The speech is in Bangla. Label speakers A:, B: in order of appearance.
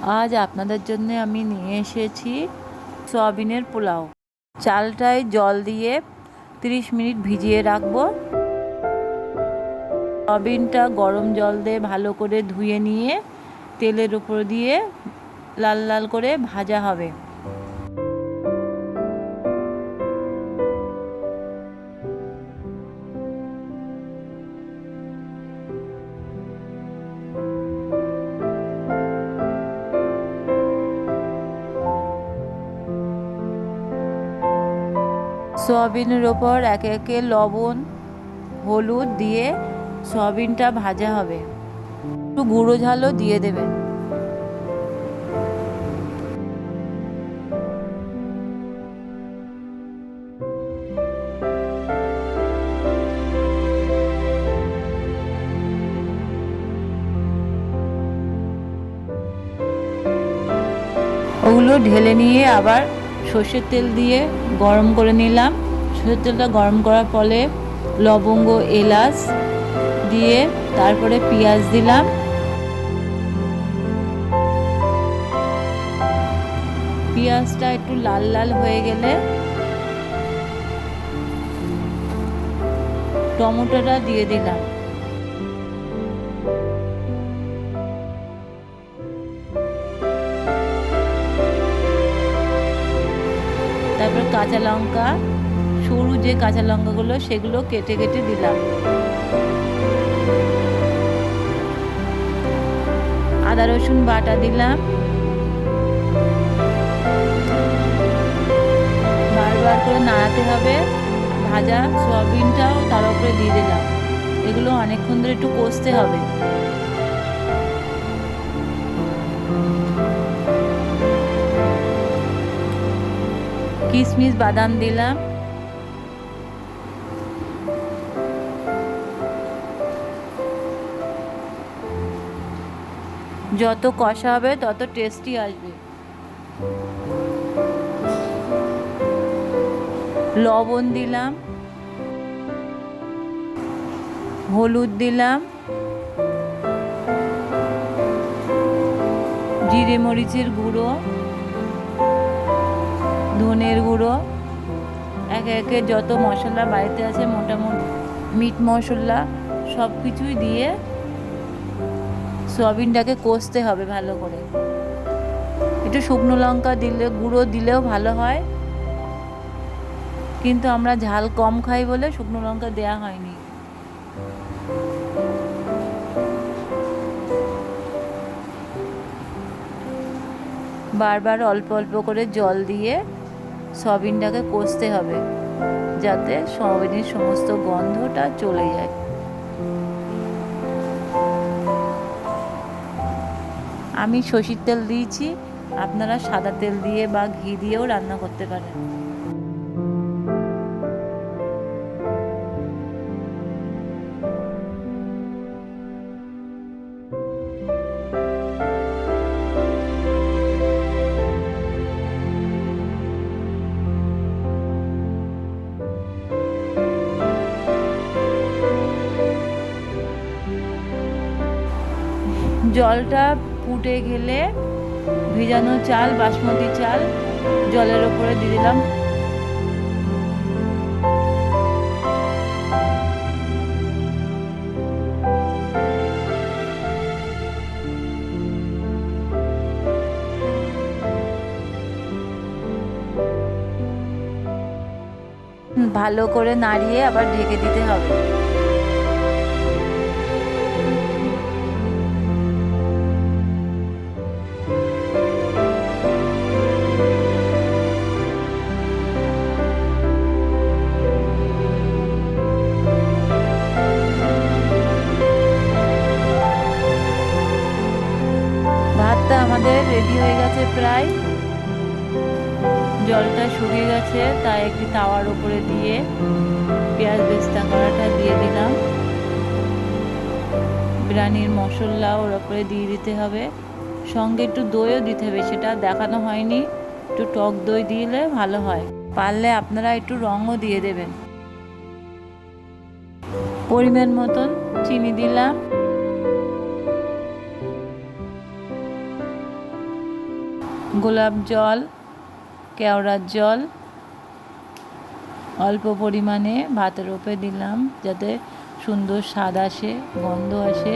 A: আজ আপনাদের জন্য আমি নিয়ে এসেছি সয়াবিনের পোলাও। চালটায় জল দিয়ে 30 মিনিট ভিজিয়ে রাখবো। সয়াবিনটা গরম জল দিয়ে ভালো করে ধুয়ে নিয়ে তেলের উপর দিয়ে লাল লাল করে ভাজা হবে। সয়াবিনের ওপর একে একে লবণ হলুদ দিয়ে সয়াবিনটা ভাজা হবে। একটু গুঁড়ো ঝালও দিয়ে দেবেন। ওগুলো ঢেলে নিয়ে আবার সর্ষের তেল দিয়ে গরম করে নিলাম। সর্ষের তেলটা গরম করার ফলে লবঙ্গ এলাচ দিয়ে তারপরে পেঁয়াজ দিলাম। পেঁয়াজটা একটু লাল লাল হয়ে গেলে টমেটোটা দিয়ে দিলাম। তারপর কাঁচা লঙ্কা, সরু যে কাঁচা লঙ্কাগুলো সেগুলো কেটে কেটে দিলাম। আদা রসুন বাটা দিলাম। বারবার করে নাড়াতে হবে। ভাজা সয়াবিনটাও তার উপরে দিয়ে দিলাম। এগুলো অনেকক্ষণ ধরে একটু কষতে হবে। কিশমিশ বাদাম দিলাম। যত কষা হবে তত টেস্টি আসবে। লবণ দিলাম, হলুদ দিলাম, জিরে মরিচের গুঁড়ো, ধনের গুঁড়ো, একে একে যত মশলা বাড়িতে আছে মোটামুটি মিট মশলা সব কিছুই দিয়ে সয়াবিনটাকে কষতে হবে ভালো করে। একটু শুকনো লঙ্কা দিলে গুঁড়ো দিলেও ভালো হয়, কিন্তু আমরা ঝাল কম খাই বলে শুকনো লঙ্কা দেয়া হয়নি। বারবার অল্প অল্প করে জল দিয়ে সয়াবিনটাকে কষতে হবে যাতে সয়াবিনের সমস্ত গন্ধটা চলে যায়। আমি সর্ষের তেল দিয়েছি, আপনারা সাদা তেল দিয়ে বা ঘি দিয়েও রান্না করতে পারেন। জলটা ফুটে গেলে ভিজানো চাল, বাসমতি চাল জলের ওপরে দিয়ে দিলাম। ভালো করে নাড়িয়ে আবার ঢেকে দিতে হবে। ভাতটা আমাদের রেডি হয়ে গেছে প্রায়। জলটা শুকিয়ে গেছে, তাই একটি তাওয়ার উপরে দিয়ে পেঁয়াজ বেরেস্তা করাটা দিয়ে দিলাম। বিরিয়ানির মশলা ওর উপরে দিয়ে দিতে হবে, সঙ্গে একটু দইও দিতে হবে, সেটা দেখানো হয়নি। একটু টক দই দিলে ভালো হয়, পারলে আপনারা একটু রঙও দিয়ে দেবেন। পরিমাণ মতন চিনি দিলাম। গোলাপ জল, কেওড়ার জল অল্প পরিমাণে ভাতের ওপরে দিলাম, যাতে সুন্দর স্বাদ আসে, গন্ধ আসে।